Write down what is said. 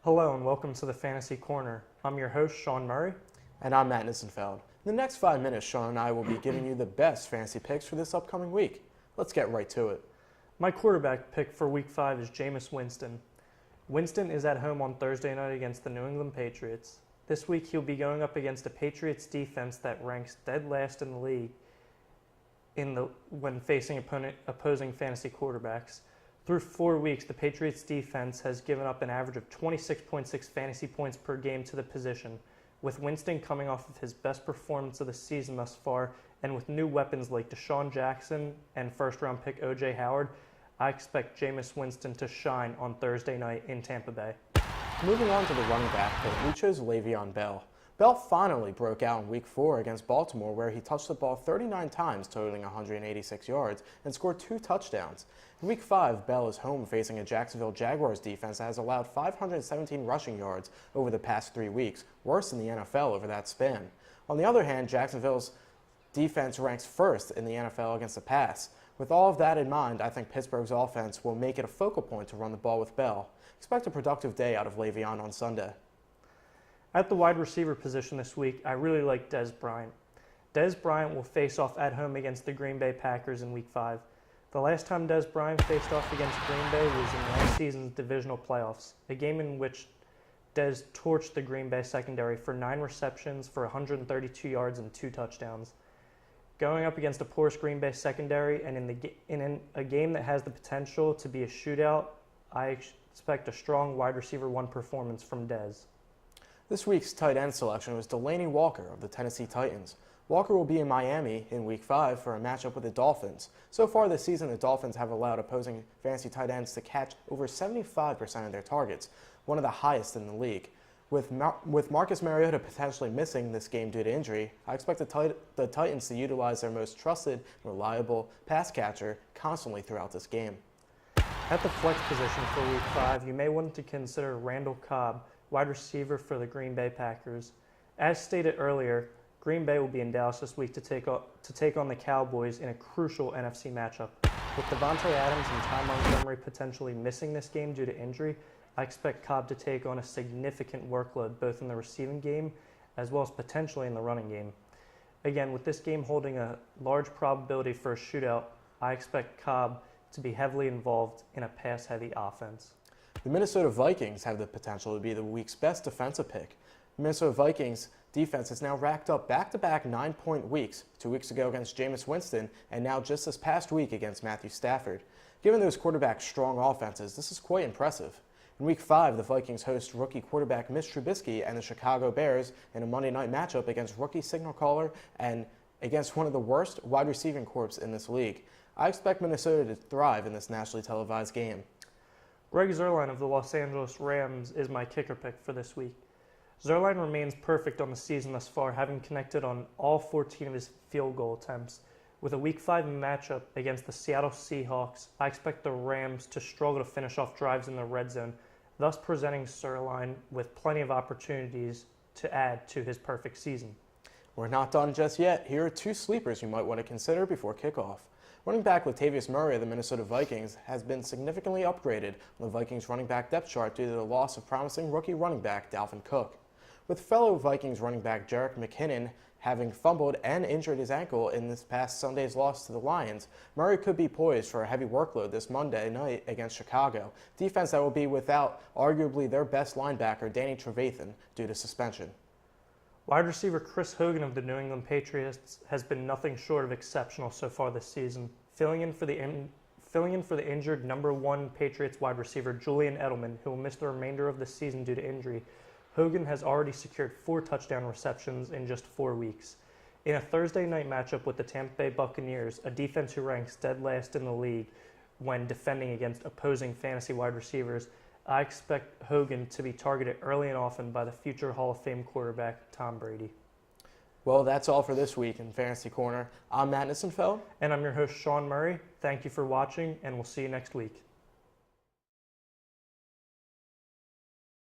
Hello and welcome to the Fantasy Corner. I'm your host, Shawn Murray. And I'm Matt Nissenfeld. In the next 5 minutes, Shawn and I will be giving you the best fantasy picks for this upcoming week. Let's get right to it. My quarterback pick for Week 5 is Jameis Winston. Winston is at home on Thursday night against the New England Patriots. This week he'll be going up against a Patriots defense that ranks dead last in the league when facing opposing fantasy quarterbacks. Through 4 weeks, the Patriots defense has given up an average of 26.6 fantasy points per game to the position. With Winston coming off of his best performance of the season thus far, and with new weapons like Deshaun Jackson and first-round pick O.J. Howard, I expect Jameis Winston to shine on Thursday night in Tampa Bay. Moving on to the running back pick, we chose Le'Veon Bell. Bell finally broke out in Week 4 against Baltimore, where he touched the ball 39 times, totaling 186 yards, and scored 2 touchdowns. In Week 5, Bell is home facing a Jacksonville Jaguars defense that has allowed 517 rushing yards over the past 3 weeks, worse than the NFL over that span. On the other hand, Jacksonville's defense ranks first in the NFL against the pass. With all of that in mind, I think Pittsburgh's offense will make it a focal point to run the ball with Bell. Expect a productive day out of Le'Veon on Sunday. At the wide receiver position this week, I really like Dez Bryant. Dez Bryant will face off at home against the Green Bay Packers in Week 5. The last time Dez Bryant faced off against Green Bay was in last season's divisional playoffs, a game in which Dez torched the Green Bay secondary for 9 receptions for 132 yards and 2 touchdowns. Going up against a porous Green Bay secondary and in a game that has the potential to be a shootout, I expect a strong wide receiver 1 performance from Dez. This week's tight end selection was Delaney Walker of the Tennessee Titans. Walker will be in Miami in Week 5 for a matchup with the Dolphins. So far this season, the Dolphins have allowed opposing fantasy tight ends to catch over 75% of their targets, one of the highest in the league. With Marcus Mariota potentially missing this game due to injury, I expect the Titans to utilize their most trusted, reliable pass catcher constantly throughout this game. At the flex position for Week 5, you may want to consider Randall Cobb, wide receiver for the Green Bay Packers. As stated earlier, Green Bay will be in Dallas this week to take on the Cowboys in a crucial NFC matchup. With Devontae Adams and Ty Montgomery potentially missing this game due to injury, I expect Cobb to take on a significant workload both in the receiving game as well as potentially in the running game. Again, with this game holding a large probability for a shootout, I expect Cobb to be heavily involved in a pass-heavy offense. The Minnesota Vikings have the potential to be the week's best defensive pick. The Minnesota Vikings defense has now racked up back-to-back 9-point weeks, 2 weeks ago against Jameis Winston, and now just this past week against Matthew Stafford. Given those quarterbacks' strong offenses, this is quite impressive. In Week 5, the Vikings host rookie quarterback Mitch Trubisky and the Chicago Bears in a Monday night matchup against rookie signal caller and against one of the worst wide receiving corps in this league. I expect Minnesota to thrive in this nationally televised game. Greg Zuerlein of the Los Angeles Rams is my kicker pick for this week. Zuerlein remains perfect on the season thus far, having connected on all 14 of his field goal attempts. With a Week 5 matchup against the Seattle Seahawks, I expect the Rams to struggle to finish off drives in the red zone, thus presenting Zuerlein with plenty of opportunities to add to his perfect season. We're not done just yet. Here are 2 sleepers you might want to consider before kickoff. Running back Latavius Murray of the Minnesota Vikings has been significantly upgraded on the Vikings running back depth chart due to the loss of promising rookie running back Dalvin Cook. With fellow Vikings running back Jerick McKinnon having fumbled and injured his ankle in this past Sunday's loss to the Lions, Murray could be poised for a heavy workload this Monday night against Chicago, defense that will be without arguably their best linebacker Danny Trevathan due to suspension. Wide receiver Chris Hogan of the New England Patriots has been nothing short of exceptional so far this season, filling in for the injured number 1 Patriots wide receiver Julian Edelman, who will miss the remainder of the season due to injury. Hogan has already secured 4 touchdown receptions in just 4 weeks. In a Thursday night matchup with the Tampa Bay Buccaneers, a defense who ranks dead last in the league when defending against opposing fantasy wide receivers, I expect Hogan to be targeted early and often by the future Hall of Fame quarterback Tom Brady. Well, that's all for this week in Fantasy Corner. I'm Matt Nissenfeld. And I'm your host, Shawn Murray. Thank you for watching, and we'll see you next week.